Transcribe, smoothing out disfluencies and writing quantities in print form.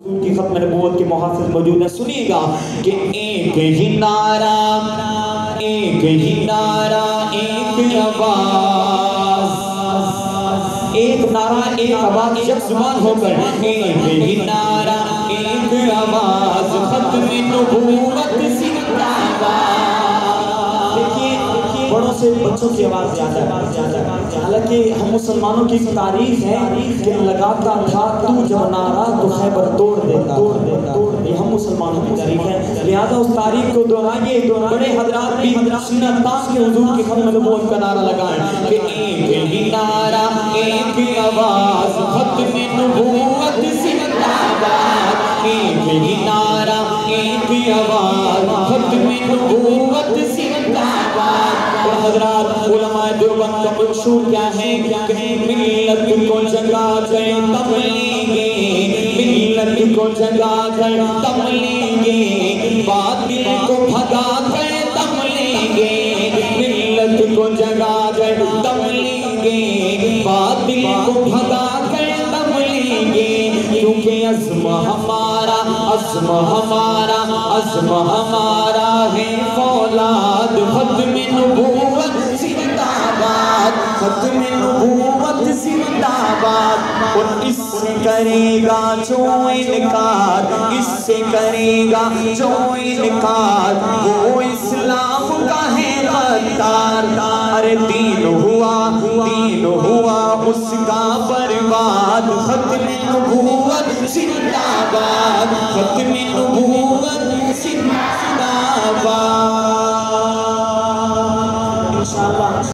کی ختم نبوت کے محافظ موجود ہیں. سنیے گا کہ ایک ہی نعرہ، ایک ہی نعرہ، ایک آواز، ایک نعرہ ایک آواز یک زبان ہو کر، ایک ہی نعرہ ایک آواز، ختم نبوت زندہ باد. دیکھیے بڑوں سے بچوں کی آواز زیادہ ہے. حالانکہ ہم مسلمانوں کی تاریخ ہے کہ لگاتا تھا تو جب نعرہ تو خیبر توڑ دیتا. یہ ہم مسلمانوں کی تاریخ ہے. لہذا اس تاریخ کو دہرائیے. بڑے حضرات بھی سینہ تان کے حضور کی ختم نبوت کا نعرہ لگائیں کہ ایک ہی نعرہ ایک آواز، ختم نبوت زندہ باد. ایک ہی نعرہ ایک آواز، ختم نبوت زندہ باد. اور حضرات علماء دیوبند کا منشور کیا ہے کہ ملت کو جگا کر دم لیں گے، ملت کو جگا کر دم لیں گے، باطل کو بھگا کر دم لیں گے. ملت کو جگا کر دم لیں گے، باطل کو بھگا کر دم لیں گے. کیونکہ عزم ہمارا، عزم ہمارا، عزم ہمارا ہے فولاد ختم نبوت زندہ باد، ختم نبوت زندہ باد. اور اس سے کرے گا جو انکار، اس سے کرے گا جو انکار، وہ اسلام کا ہے غدار. ارے دین ہوا، دین ہوا اس کا برباد، ختم نبوت زندہ باد، ختم نبوت زندہ باد. انشاءاللہ